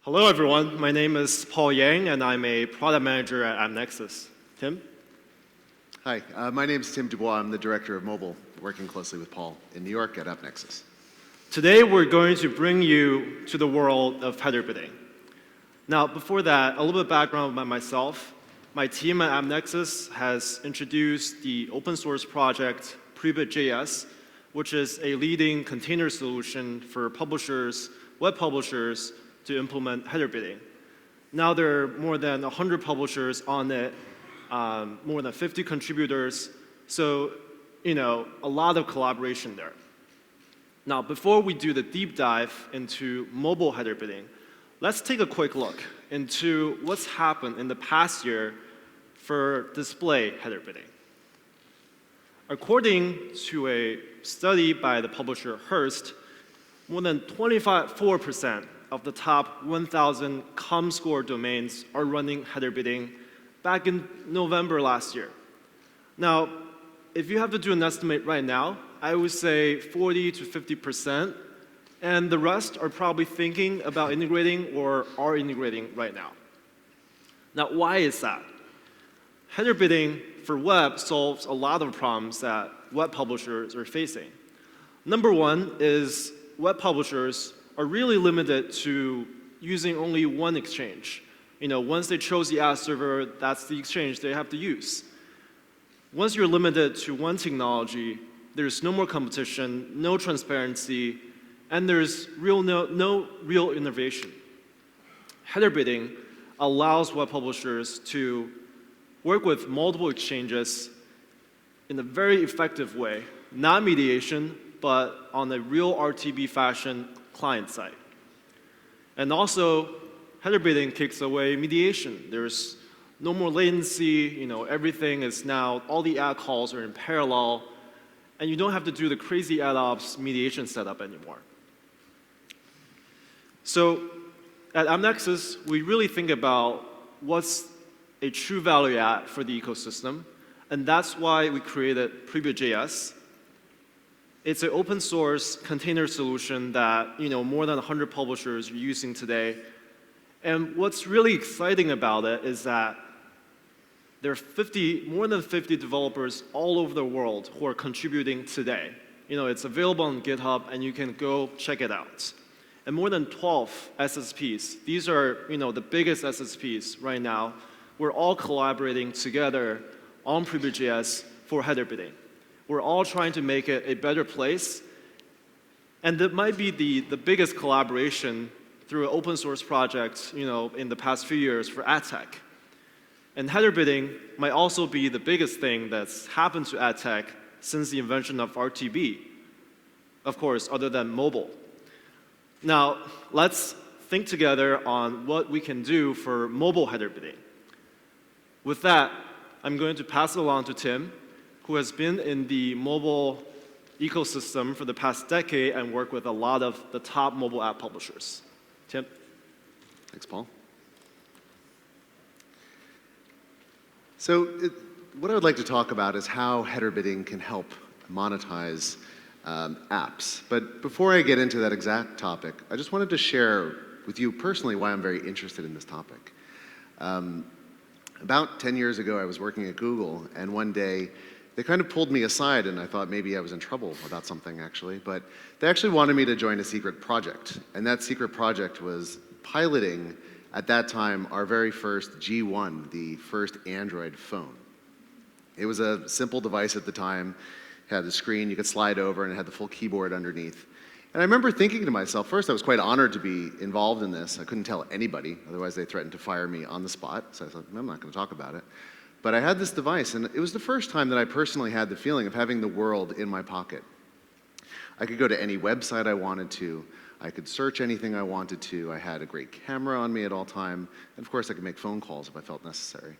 Hello, everyone. My name is Paul Yang, and I'm a product manager at AppNexus. Tim? Hi, my name is Tim DuBois. I'm the director of mobile, working closely with Paul in New York at AppNexus. Today, we're going to bring you to the world of header bidding. Now, before that, a little bit of background about myself. My team at AppNexus has introduced the open source project Prebid.js, which is a leading container solution for publishers, web publishers, to implement header bidding. Now there are more than 100 publishers on it, more than 50 contributors, so a lot of collaboration there. Now, before we do the deep dive into mobile header bidding, let's take a quick look into what's happened in the past year for display header bidding. According to a study by the publisher Hearst, more than 24% of the top 1,000 ComScore domains are running header bidding back in November last year. Now, if you have to do an estimate right now, I would say 40 to 50%, and the rest are probably thinking about integrating or are integrating right now. Now, why is that? Header bidding for web solves a lot of problems that web publishers are facing. Number one is web publishers are really limited to using only one exchange. Once they chose the ad server, that's the exchange they have to use. Once you're limited to one technology, there's no more competition, no transparency, and there's no real innovation. Header bidding allows web publishers to work with multiple exchanges in a very effective way, not mediation, but on a real RTB fashion client side. And also, header bidding takes away mediation. There's no more latency, everything is now, all the ad calls are in parallel, and you don't have to do the crazy ad ops mediation setup anymore. So at AppNexus, we really think about what's a true value add for the ecosystem, and that's why we created Prebid.js. It's an open source container solution that more than 100 publishers are using today. And what's really exciting about it is that there are more than 50 developers all over the world who are contributing today. It's available on GitHub, and you can go check it out. And more than 12 SSPs. These are the biggest SSPs right now. We're all collaborating together on Prebid.js for header bidding. We're all trying to make it a better place. And that might be the biggest collaboration through an open source project in the past few years for ad tech. And header bidding might also be the biggest thing that's happened to ad tech since the invention of RTB, of course, other than mobile. Now, let's think together on what we can do for mobile header bidding. With that, I'm going to pass it along to Tim, who has been in the mobile ecosystem for the past decade and worked with a lot of the top mobile app publishers. Tim? Thanks, Paul. So what I would like to talk about is how header bidding can help monetize apps. But before I get into that exact topic, I just wanted to share with you personally why I'm very interested in this topic. About 10 years ago, I was working at Google, and one day, they kind of pulled me aside, and I thought maybe I was in trouble about something, actually. But they actually wanted me to join a secret project. And that secret project was piloting, at that time, our very first G1, the first Android phone. It was a simple device at the time. It had a screen you could slide over, and it had the full keyboard underneath. And I remember thinking to myself, first, I was quite honored to be involved in this. I couldn't tell anybody, otherwise they threatened to fire me on the spot. So I thought, I'm not going to talk about it. But I had this device, and it was the first time that I personally had the feeling of having the world in my pocket. I could go to any website I wanted to. I could search anything I wanted to. I had a great camera on me at all time. And of course, I could make phone calls if I felt necessary.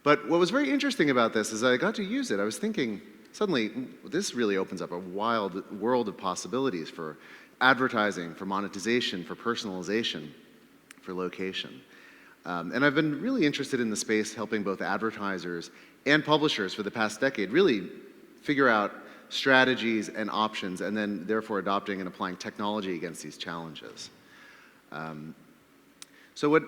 But what was very interesting about this is I got to use it. I was thinking, suddenly, this really opens up a wild world of possibilities for advertising, for monetization, for personalization, for location. And I've been really interested in the space helping both advertisers and publishers for the past decade really figure out strategies and options, and then therefore adopting and applying technology against these challenges. So what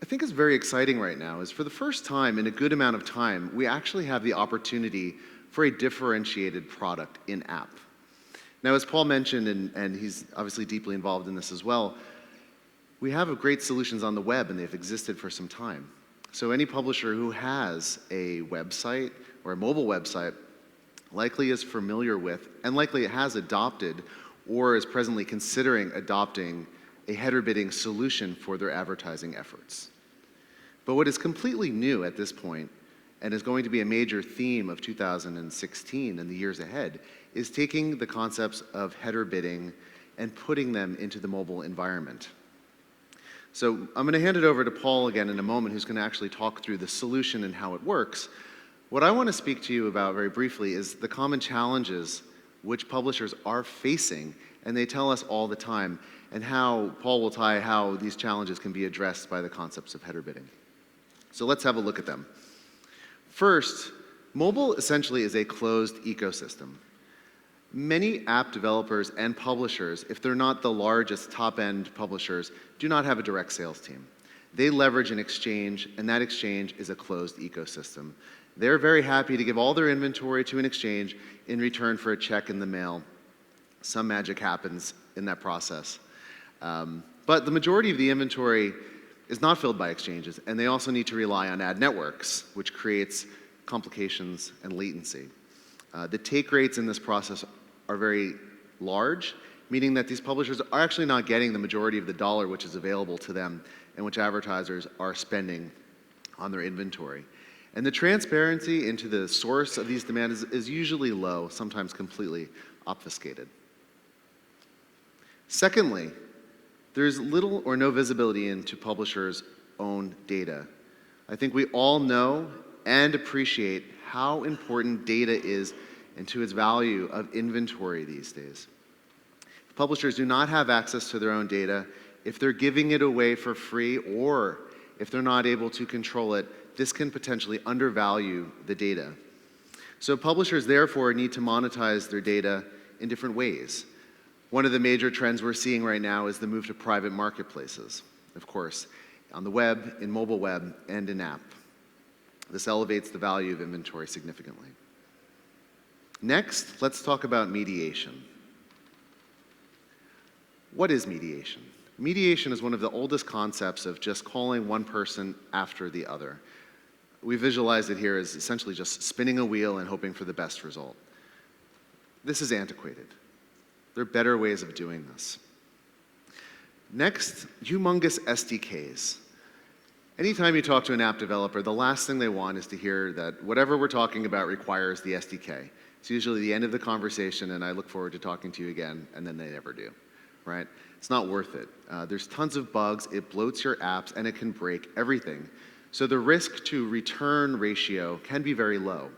I think is very exciting right now is for the first time in a good amount of time, we actually have the opportunity for a differentiated product in-app. Now, as Paul mentioned, and he's obviously deeply involved in this as well, we have great solutions on the web, and they've existed for some time. So any publisher who has a website or a mobile website likely is familiar with, and likely has adopted, or is presently considering adopting a header bidding solution for their advertising efforts. But what is completely new at this point, and is going to be a major theme of 2016 and the years ahead, is taking the concepts of header bidding and putting them into the mobile environment. So I'm going to hand it over to Paul again in a moment, who's going to actually talk through the solution and how it works. What I want to speak to you about very briefly is the common challenges which publishers are facing, and they tell us all the time, and how Paul will tie how these challenges can be addressed by the concepts of header bidding. So let's have a look at them. First, mobile essentially is a closed ecosystem. Many app developers and publishers, if they're not the largest top-end publishers, do not have a direct sales team. They leverage an exchange, and that exchange is a closed ecosystem. They're very happy to give all their inventory to an exchange in return for a check in the mail. Some magic happens in that process. But the majority of the inventory is not filled by exchanges, and they also need to rely on ad networks, which creates complications and latency. The take rates in this process are very large, meaning that these publishers are actually not getting the majority of the dollar which is available to them and which advertisers are spending on their inventory. And the transparency into the source of these demands is usually low, sometimes completely obfuscated. Secondly, there's little or no visibility into publishers' own data. I think we all know and appreciate how important data is and to its value of inventory these days. If publishers do not have access to their own data, if they're giving it away for free, or if they're not able to control it, this can potentially undervalue the data. So publishers therefore need to monetize their data in different ways. One of the major trends we're seeing right now is the move to private marketplaces, of course, on the web, in mobile web, and in app. This elevates the value of inventory significantly. Next, let's talk about mediation. What is mediation? Mediation is one of the oldest concepts of just calling one person after the other. We visualize it here as essentially just spinning a wheel and hoping for the best result. This is antiquated. There are better ways of doing this. Next, humongous SDKs. Anytime you talk to an app developer, the last thing they want is to hear that whatever we're talking about requires the SDK. It's usually the end of the conversation, and I look forward to talking to you again, and then they never do, right? It's not worth it. There's tons of bugs, it bloats your apps, and it can break everything. So the risk to return ratio can be very low.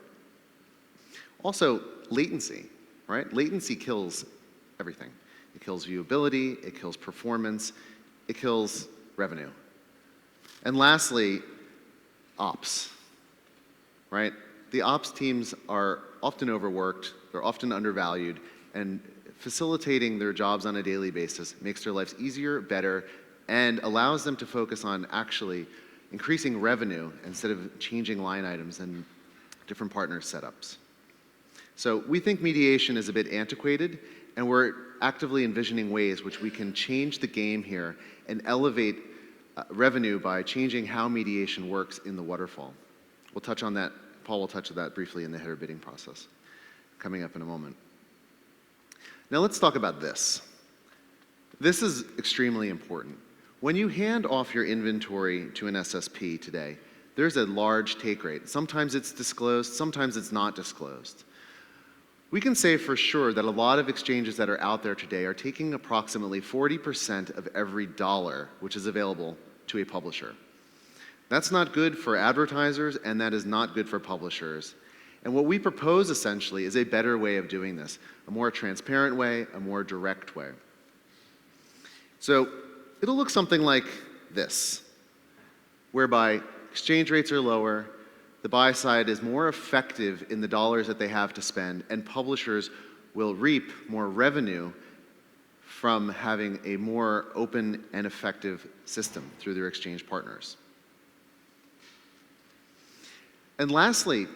Also, latency, right? Latency kills everything. It kills viewability, it kills performance, it kills revenue. And lastly, ops, right? The ops teams are often overworked, they're often undervalued, and facilitating their jobs on a daily basis makes their lives easier, better, and allows them to focus on actually increasing revenue instead of changing line items and different partner setups. So we think mediation is a bit antiquated, and we're actively envisioning ways which we can change the game here and elevate revenue by changing how mediation works in the waterfall. We'll touch on that, Paul will touch on that briefly in the header bidding process, coming up in a moment. Now let's talk about this. This is extremely important. When you hand off your inventory to an SSP today, there's a large take rate. Sometimes it's disclosed, sometimes it's not disclosed. We can say for sure that a lot of exchanges that are out there today are taking approximately 40% of every dollar which is available to a publisher. That's not good for advertisers, and that is not good for publishers. And what we propose essentially is a better way of doing this, a more transparent way, a more direct way. So it'll look something like this, whereby exchange rates are lower, the buy side is more effective in the dollars that they have to spend, and publishers will reap more revenue from having a more open and effective system through their exchange partners. And lastly,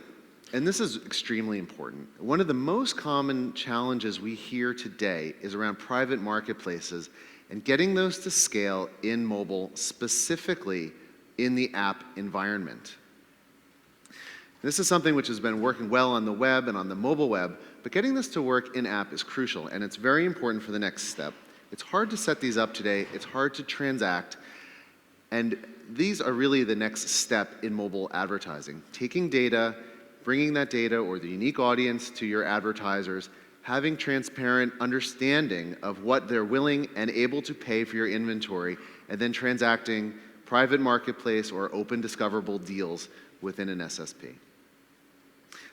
and this is extremely important, one of the most common challenges we hear today is around private marketplaces and getting those to scale in mobile, specifically in the app environment. This is something which has been working well on the web and on the mobile web, but getting this to work in app is crucial, and it's very important for the next step. It's hard to set these up today, it's hard to transact, and these are really the next step in mobile advertising. Taking data, bringing that data or the unique audience to your advertisers, having transparent understanding of what they're willing and able to pay for your inventory, and then transacting private marketplace or open discoverable deals within an SSP.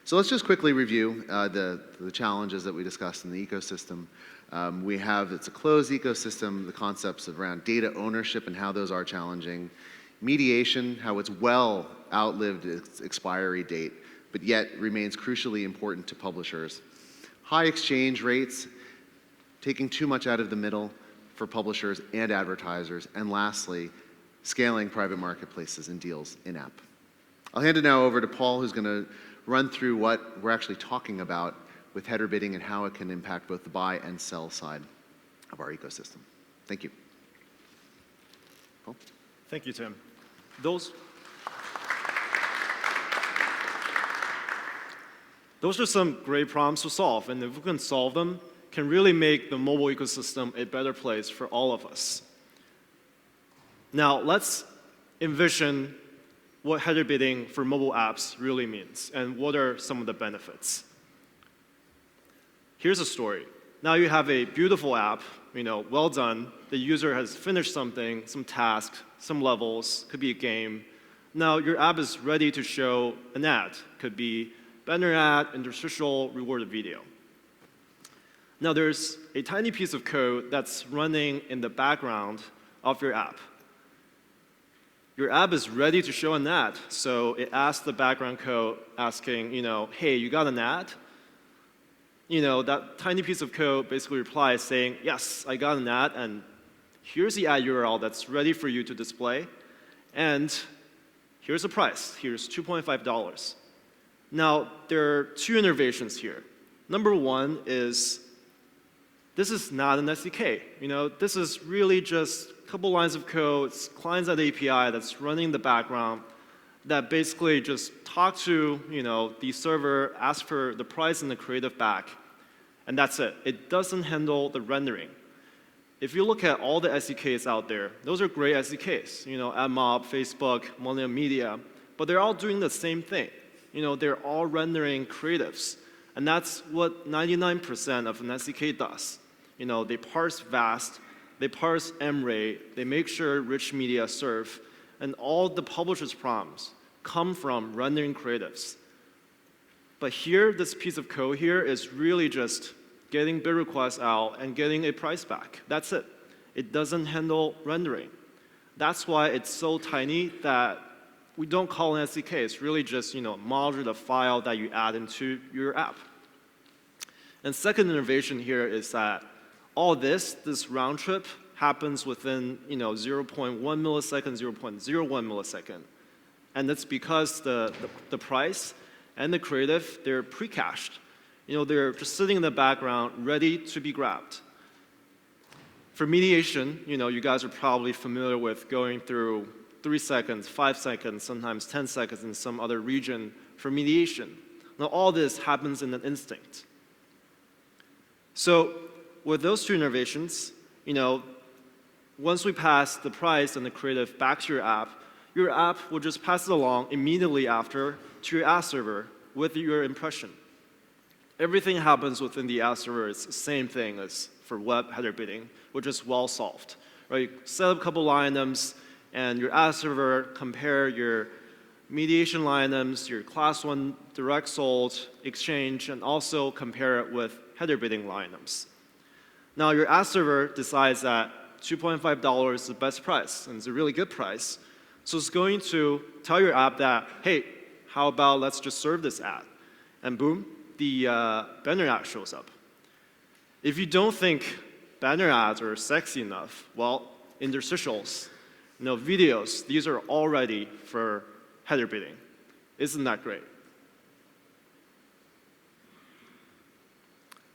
So let's just quickly review the challenges that we discussed in the ecosystem. It's a closed ecosystem, the concepts around data ownership and how those are challenging. Mediation, how it's well outlived its expiry date, but yet remains crucially important to publishers. High exchange rates, taking too much out of the middle for publishers and advertisers. And lastly, scaling private marketplaces and deals in-app. I'll hand it now over to Paul, who's going to run through what we're actually talking about with header bidding and how it can impact both the buy and sell side of our ecosystem. Thank you. Paul? Thank you, Tim. Those are some great problems to solve, and if we can solve them, can really make the mobile ecosystem a better place for all of us. Now, let's envision what header bidding for mobile apps really means, and what are some of the benefits. Here's a story. Now you have a beautiful app, well done. The user has finished something, some task, some levels, could be a game. Now your app is ready to show an ad. Could be banner ad, interstitial, rewarded video. Now there's a tiny piece of code that's running in the background of your app. Your app is ready to show an ad, so it asks the background code asking, hey, you got an ad? That tiny piece of code basically replies saying, yes, I got an ad, and here's the ad URL that's ready for you to display, and here's the price. Here's $2.5. Now, there are two innovations here. Number one is, this is not an SDK. This is really just a couple lines of code, client-side API that's running in the background that basically just talk to the server, ask for the price and the creative back, and that's it. It doesn't handle the rendering. If you look at all the SDKs out there, those are great SDKs. AdMob, Facebook, Millennium Media, but they're all doing the same thing. They're all rendering creatives, and that's what 99% of an SDK does. They parse VAST, they parse M-rate, they make sure rich media serve, and all the publisher's problems come from rendering creatives. But here, this piece of code here is really just getting bid requests out and getting a price back. That's it. It doesn't handle rendering. That's why it's so tiny that we don't call it an SDK. It's really just module the file that you add into your app. And second innovation here is that all this round trip happens within 0.1 millisecond, 0.01 millisecond. And that's because the price and the creative, they're pre-cached. They're just sitting in the background, ready to be grabbed. For mediation, you guys are probably familiar with going through 3 seconds, 5 seconds, sometimes 10 seconds in some other region for mediation. Now all this happens in an instant. So with those two innovations, once we pass the price and the creative back to your app will just pass it along immediately after to your ad server with your impression. Everything happens within the ad server. It's the same thing as for web header bidding, which is well solved. Right? You set up a couple line items, and your ad server compare your mediation line items, your class 1 direct sold exchange, and also compare it with header bidding line items. Now your ad server decides that $2.5 is the best price, and it's a really good price. So it's going to tell your app that, hey, how about let's just serve this ad? And boom, the banner ad shows up. If you don't think banner ads are sexy enough. Well, interstitials, videos, these are all ready for header bidding. Isn't that great?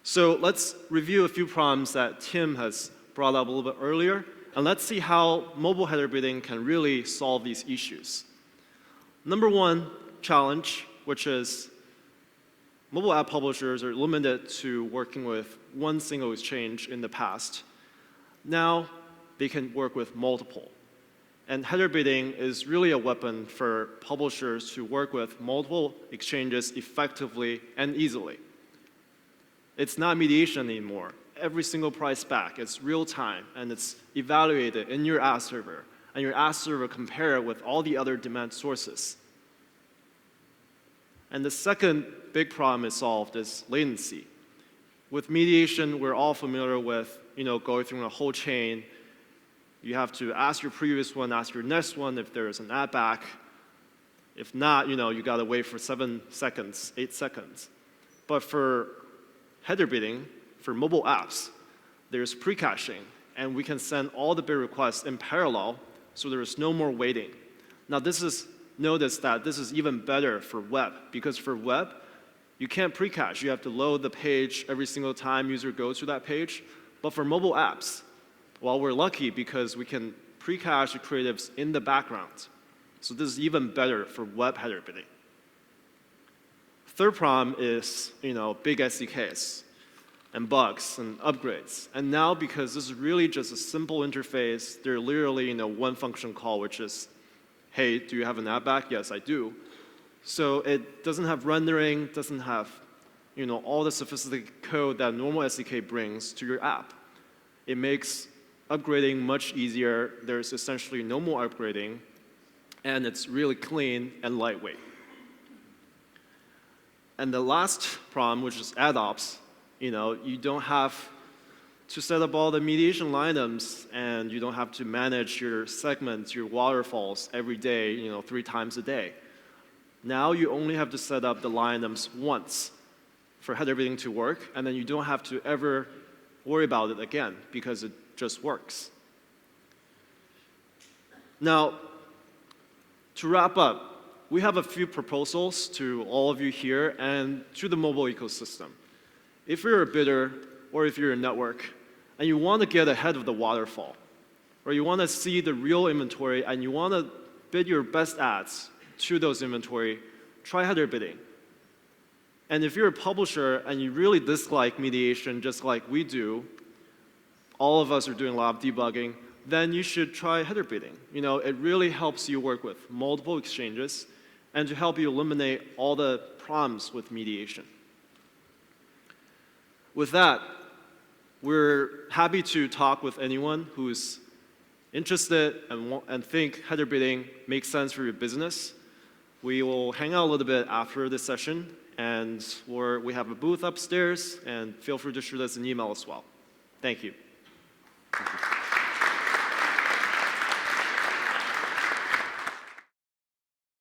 So let's review a few problems that Tim has brought up a little bit earlier, and let's see how mobile header bidding can really solve these issues. Number one challenge, which is mobile app publishers are limited to working with one single exchange in the past. Now they can work with multiple. And header bidding is really a weapon for publishers to work with multiple exchanges effectively and easily. It's not mediation anymore. Every single price back, it's real time, and it's evaluated in your ad server, and your ad server compare it with all the other demand sources. And the second big problem is solved is latency. With mediation, we're all familiar with going through a whole chain. You have to ask your previous one, ask your next one if there is an ad back. If not, you got to wait for 7 seconds, 8 seconds. But for header bidding, for mobile apps, there's pre-caching, and we can send all the bid requests in parallel, so there is no more waiting. Now, notice that this is even better for web, because for web, you can't pre-cache. You have to load the page every single time user goes to that page. But for mobile apps, well, we're lucky because we can pre-cache the creatives in the background. So this is even better for web header bidding. Third problem is, big SDKs and bugs and upgrades. And now, because this is really just a simple interface, they're literally, one function call, which is, hey, do you have an ad back? Yes, I do. So it doesn't have rendering, doesn't have, all the sophisticated code that normal SDK brings to your app. It makes upgrading much easier. There's essentially no more upgrading, and it's really clean and lightweight. And the last problem, which is ad ops, you don't have to set up all the mediation line items, and you don't have to manage your segments, your waterfalls every day, 3 times a day. Now you only have to set up the line items once for header bidding to work, and then you don't have to ever worry about it again because it just works. Now, to wrap up, we have a few proposals to all of you here and to the mobile ecosystem. If you're a bidder or if you're a network and you want to get ahead of the waterfall, or you want to see the real inventory and you want to bid your best ads to those inventory, try header bidding. And if you're a publisher and you really dislike mediation just like we do, all of us are doing a lot of debugging, then you should try header bidding. It really helps you work with multiple exchanges and to help you eliminate all the problems with mediation. With that, we're happy to talk with anyone who's interested and think header bidding makes sense for your business. We will hang out a little bit after this session, and we have a booth upstairs, and feel free to shoot us an email as well. Thank you. Thank you.